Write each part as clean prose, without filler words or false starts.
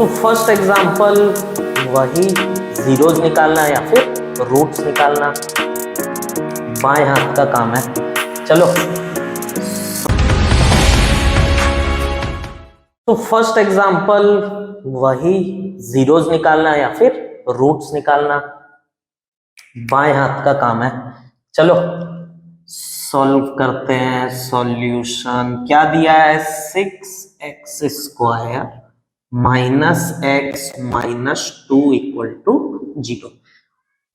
तो first example वही zeros निकालना या फिर रूट्स निकालना, बाएं हाथ का काम है। चलो, तो फर्स्ट एग्जांपल वही जीरोज निकालना या फिर रूट्स निकालना, बाएं हाथ का काम है। चलो सॉल्व करते हैं। सॉल्यूशन क्या दिया है, 6x square minus x minus 2 equal to 0।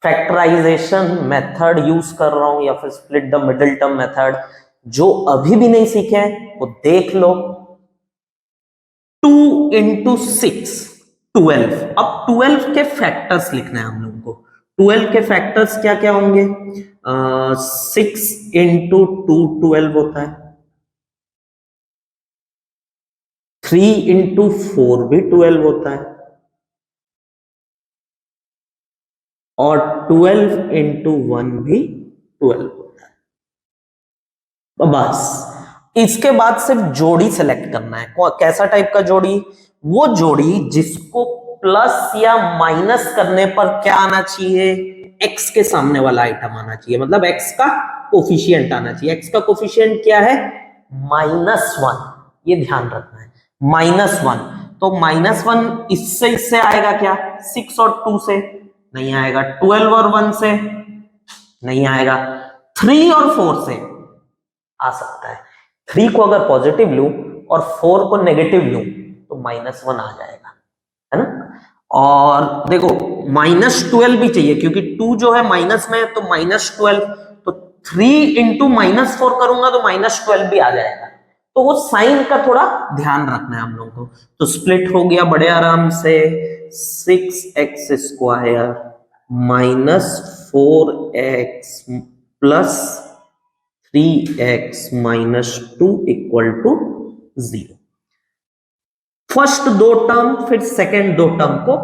Factorisation method use कर रहा हूं या फिर split the middle term method. जो अभी भी नहीं सीखे वो देख लो। 2 इंटू 6 12। अब 12 के फैक्टर्स लिखना है हम लोगों को। 12 के फैक्टर्स क्या क्या होंगे? 6 इंटू 2 12 होता है, 3 इंटू 4 भी 12 होता है, और 12 इंटू 1 भी 12 होता है। तो बस इसके बाद सिर्फ जोड़ी सेलेक्ट करना है। कैसा टाइप का जोड़ी? वो जोड़ी जिसको प्लस या माइनस करने पर क्या आना चाहिए, x के सामने वाला आइटम आना चाहिए, मतलब x का कोफिशिएंट आना चाहिए। x का कोफिशिएंट क्या है? -1। ये ध्यान रखना है, -1। तो -1 इससे आएगा क्या? 6 और 2 से नहीं आएगा, 12 और 1 से नहीं आएगा, 3 और 4 से आ सकता है। 3 को अगर पॉजिटिव लूं और 4 को नेगेटिव लूं तो -1 आ जाएगा, है ना। और देखो -12 भी चाहिए क्योंकि 2 जो है माइनस में है, तो -12। तो 3 इंटू -4 करूंगा तो -12 भी आ जाएगा। तो वो साइन का थोड़ा ध्यान रखना है हम लोगों को। तो स्प्लिट हो गया बड़े आराम से, 6x square minus 4x plus 3x minus 2 equal to 0। First दो टर्म फिर सेकंड दो टर्म को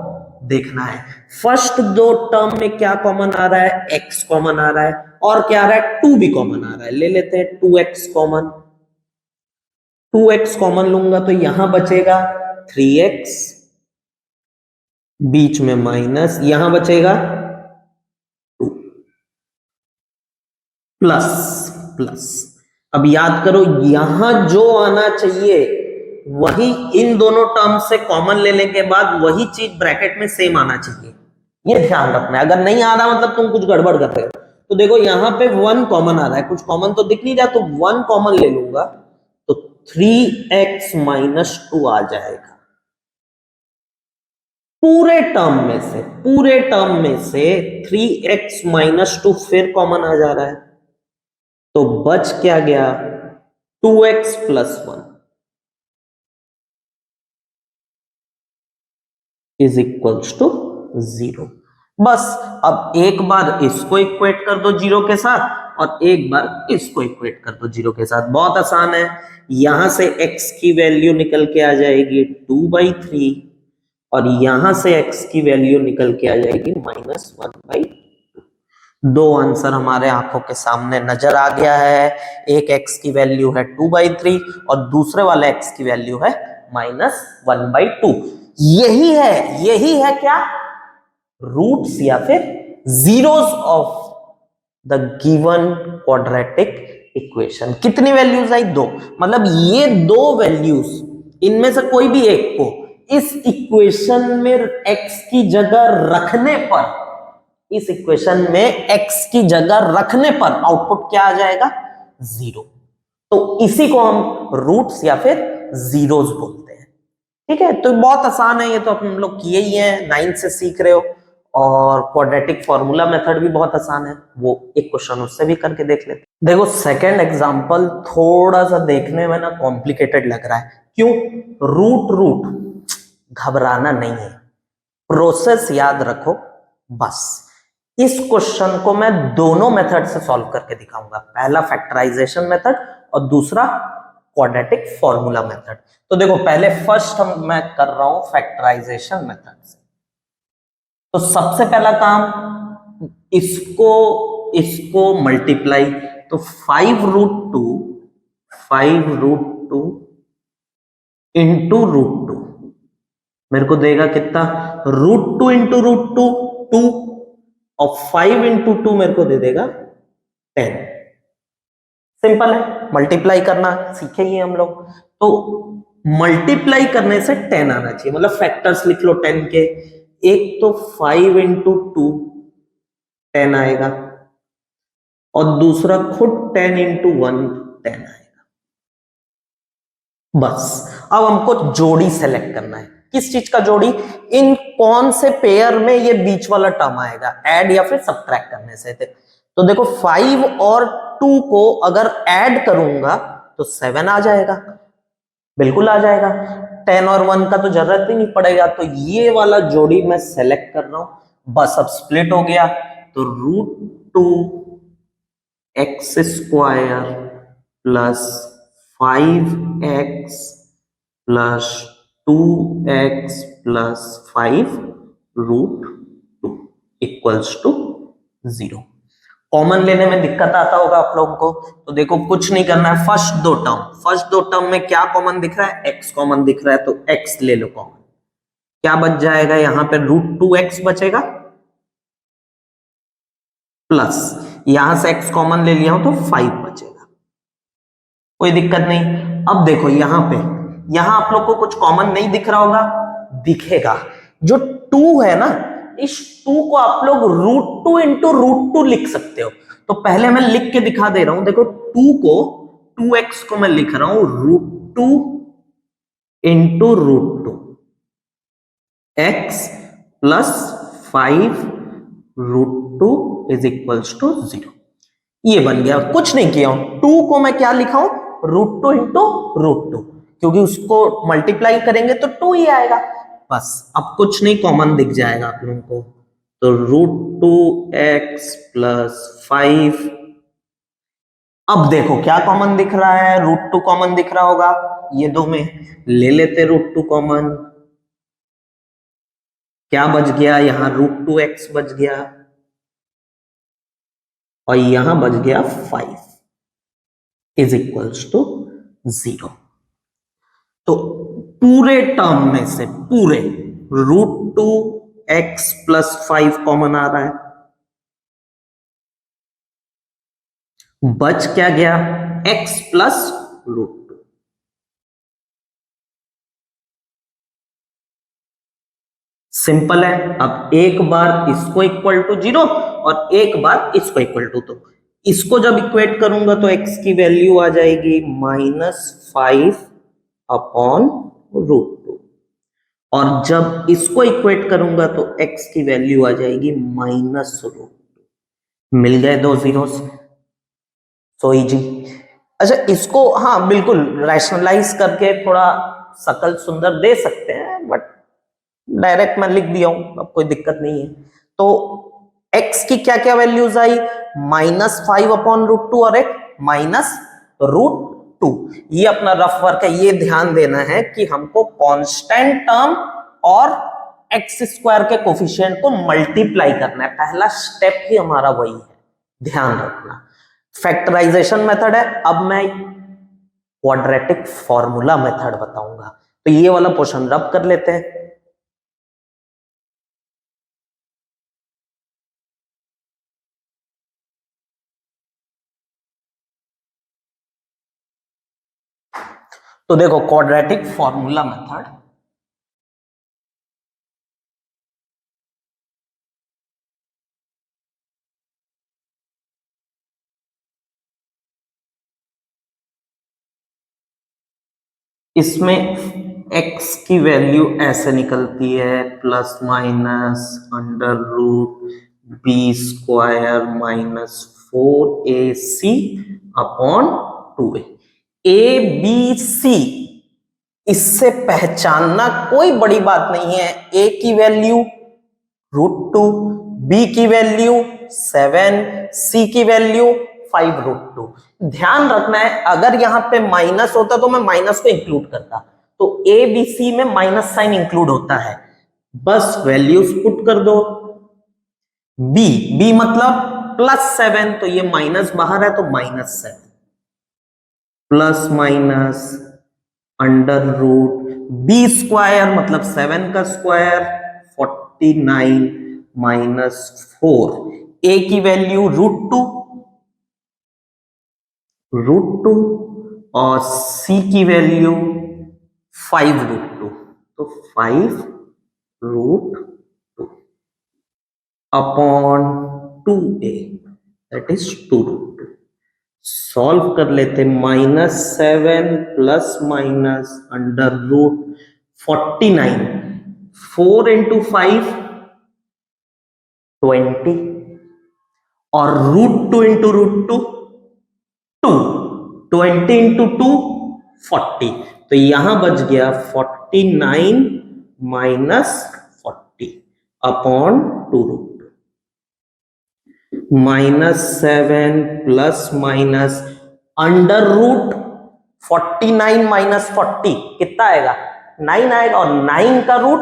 देखना है। फर्स्ट दो टर्म में क्या कॉमन आ रहा है? x कॉमन आ रहा है, और क्या आ रहा है? 2 भी कॉमन आ रहा है। ले लेते हैं 2x कॉमन। 2x कॉमन लूंगा तो यहां बचेगा 3x, बीच में माइनस, यहां बचेगा 2 प्लस प्लस। अब याद करो, यहां जो आना चाहिए वही इन दोनों टर्म से कॉमन लेने के बाद वही चीज ब्रैकेट में सेम आना चाहिए। ये ध्यान रखना है। अगर नहीं आ रहा मतलब तुम कुछ गड़बड़ कर रहे हो। तो देखो यहां पे 1 कॉमन आ रहा है, कुछ कॉमन तो दिख नहीं रहा, तो 1 कॉमन ले लूंगा तो 3x माइनस 2 आ जाएगा। पूरे टर्म में से 3x माइनस 2 फिर कॉमन आ जा रहा है, तो बच क्या गया? 2x plus 1 is equals to 0। बस अब एक बार इसको इक्वेट कर दो 0 के साथ और एक बार इसको इक्वेट कर दो 0 के साथ। बहुत आसान है। यहां से x की वैल्यू निकल के आ जाएगी 2/3 और यहां से x की वैल्यू निकल के आ जाएगी -1/2। दो आंसर हमारे आंखों के सामने नजर आ गया है। एक x की वैल्यू है 2/3 और दूसरे वाले x की वैल्यू है -1/2। यही है क्या? रूट्स या फिर zeros of the given quadratic equation. कितनी वैल्यूज आई? 2। मतलब ये 2 वैल्यूज, इनमें से कोई भी एक को इस इक्वेशन में x की जगह रखने पर, इस इक्वेशन में x की जगह रखने पर आउटपुट क्या आ जाएगा? 0। तो इसी को हम रूट्स या फिर जीरोस बोलते हैं। ठीक है, तो बहुत आसान है। ये तो हम लोग किए ही हैं, 9 से सीख रहे हो। और क्वाड्रेटिक फॉर्मूला मेथड भी बहुत आसान है, वो एक क्वेश्चन उससे भी करके देख लेते। देखो सेकंड एग्जांपल थोड़ा सा देखने में ना कॉम्प्लिकेटेड लग रहा है। क्यों? रूट घबराना नहीं है, प्रोसेस याद रखो बस। इस क्वेश्चन को मैं दोनों मेथड से सॉल्व करके दिखाऊंगा, पहला फैक्टराइजेशन मेथड और दूसरा क्वाड्रेटिक फॉर्मूला मेथड। तो देखो पहले मैं कर रहा हूं फैक्टराइजेशन मेथड से। तो सबसे पहला काम, इसको मल्टीप्लाई, तो 5√2 इंटू √2 मेरे को देगा कितना, √2 इंटू √2 2, और 5 इंटू 2 मेरे को दे देगा 10। सिंपल है, मल्टीप्लाई करना सीखेंगे हम लोग। तो मल्टीप्लाई करने से 10 आना चाहिए, मतलब फैक्टर्स लिख लो 10 के। एक तो 5 इंटू 2 10 आएगा, और दूसरा खुद 10 इंटू 1 10 आएगा। बस अब हमको जोड़ी सेलेक्ट करना है। किस चीज का जोड़ी? इन कौन से पेयर में ये बीच वाला टर्म आएगा, ऐड या फिर सब्ट्रैक्ट करने से। तो देखो 5 और 2 को अगर ऐड करूंगा तो 7 आ जाएगा, बिल्कुल आ जाएगा। 10 और 1 का तो जरूरत ही नहीं पड़ेगा, तो ये वाला जोड़ी मैं सेलेक्ट कर रहा हूं। बस अब स्प्लिट हो गया, तो √2x² plus 5x plus 2x plus 5 √2 equals to 0। Common लेने में दिक्कत आता होगा आप लोगों को, तो देखो कुछ नहीं करना है। फर्स्ट दो टर्म में क्या कॉमन दिख रहा है? x कॉमन दिख रहा है, तो x ले लो कॉमन। क्या बच जाएगा यहां पे? √2x बचेगा, प्लस यहां से x कॉमन ले लिया हूं तो 5 बचेगा, कोई दिक्कत नहीं। अब देखो यहां आप लोग को कुछ कॉमन नहीं दिख रहा होगा, दिखेगा। जो 2 है ना, इस 2 को आप लोग √2 इंटू √2 लिख सकते हो। तो पहले मैं लिख के दिखा दे रहा हूं, देखो 2x को मैं लिख रहा हूं √2 into √2 x plus 5 √2 is equals to 0। ये बन गया, कुछ नहीं किया हूं। 2 को मैं क्या लिखा हूं? √2 इंटू √2, क्योंकि उसको मल्टीप्लाई करेंगे तो 2 ही आएगा। बस अब कुछ नहीं, कॉमन दिख जाएगा आप लोगों को। तो √2x प्लस 5। अब देखो क्या कॉमन दिख रहा है? √2 कॉमन दिख रहा होगा, ये दो में ले लेते √2 कॉमन। क्या बच गया यहां? √2x बच गया, और यहां बच गया 5 इज इक्वल्स टू 0। तो पूरे टर्म में से पूरे √2x प्लस 5 कॉमन आ रहा है, बच क्या गया? x plus √2। सिंपल है। अब एक बार इसको इक्वल टू 0 और एक बार इसको इक्वल टू, तो इसको जब इक्वेट करूंगा तो x की वैल्यू आ जाएगी -5 अपॉन √2, और जब इसको इक्वेट करूंगा तो x की वैल्यू आ जाएगी -√2। मिल गए दो जीरोस, सो इजी। अच्छा इसको हाँ बिल्कुल रैशनलाइज करके थोड़ा शकल सुंदर दे सकते हैं, बट डायरेक्ट मैं लिख दिया हूं, अब कोई दिक्कत नहीं है। तो x की क्या क्या वैल्यूज आई? -5 अपॉन √2 और एक -√2। ये अपना रफ वर्क है, ये ध्यान देना है कि हमको कांस्टेंट टर्म और x² के कोफिशिएंट को मल्टीप्लाई करना है। पहला स्टेप ही हमारा वही है, ध्यान रखना। फैक्टराइजेशन मेथड है, अब मैं क्वाड्रेटिक फॉर्मूला मेथड बताऊंगा। तो ये वाला पोर्शन रब कर लेते हैं। तो देखो क्वाड्रेटिक फॉर्मूला मेथड, इसमें x की वैल्यू ऐसे निकलती है plus minus √b² -4ac upon 2a। A B C इससे पहचानना कोई बड़ी बात नहीं है। a की वैल्यू √2, b की वैल्यू 7, c की वैल्यू 5√2। ध्यान रखना है, अगर यहां पे माइनस होता तो मैं माइनस को इंक्लूड करता, तो a b c में माइनस साइन इंक्लूड होता है। बस वैल्यूज पुट कर दो। b मतलब +7, तो ये माइनस बाहर है तो -7 plus minus under root B square मतलब 7 का स्क्वायर 49 -4 ए की वैल्यू √2 और सी की वैल्यू 5√2 तो 5√2 upon 2a that is 2√2 solve कर लेते -7 plus minus under root 49 4 into 5 20 और √2 इंटू √2 2 20 इंटू 2 40 तो यहां बच गया 49 -40 upon 2√2 -7 plus minus under root 49 -40 कितना आएगा 9 आएगा और 9 का रूट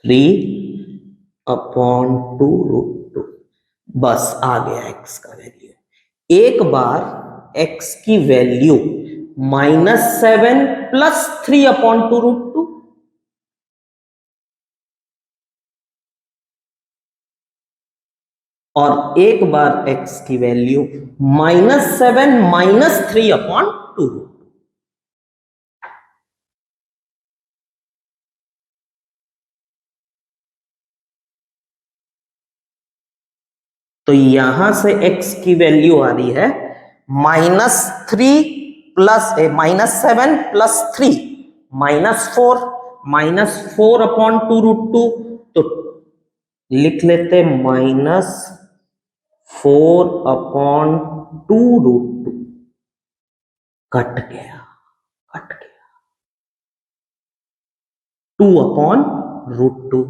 3 अपॉन 2√2 बस आ गया x का वैल्यू। एक बार x की वैल्यू -7 प्लस 3 अपॉन 2√2 और एक बार x की वैल्यू -7 माइनस 3 अपॉन 2√2 तो यहां से x की वैल्यू आ रही है -3 प्लस -7 प्लस 3 -4 अपॉन 2√2 तो लिख लेते -4 अपॉन 2√2 कट गया 2 अपॉन √2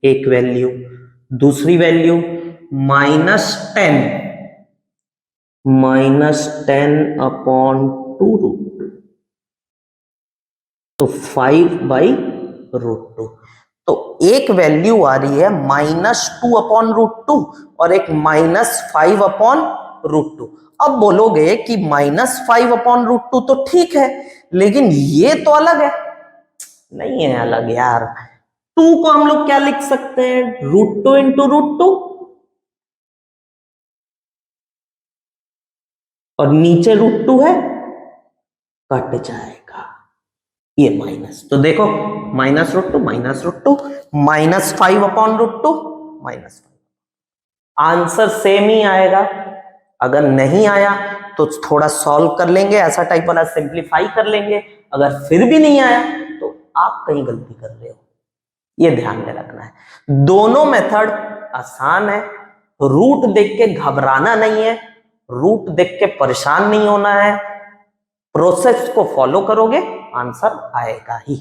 एक वैल्यू दूसरी वैल्यू -10 अपॉन 2√2 तो 5/√2 तो एक वैल्यू आ रही है -2 अपॉन √2 और एक -5 अपॉन √2 अब बोलोगे कि -5 अपॉन √2 तो ठीक है लेकिन ये तो अलग है नहीं है अलग यार 2 को हम लोग क्या लिख सकते हैं √2 इंटू √2 और नीचे √2 है कट जाएगा ये माइनस तो देखो -√2 -5 अपॉन √2 -5 आंसर सेम ही आएगा अगर नहीं आया तो थोड़ा सॉल्व कर लेंगे ऐसा टाइप वाला सिंप्लीफाई कर लेंगे अगर फिर भी नहीं आया तो आप कहीं गलती कर रहे हो ये ध्यान में रखना है दोनों मेथड आसान है रूट देख के घबराना नहीं है रूट देख के परेशान नहीं होना है प्रोसेस को फॉलो करोगे आंसर आएगा ही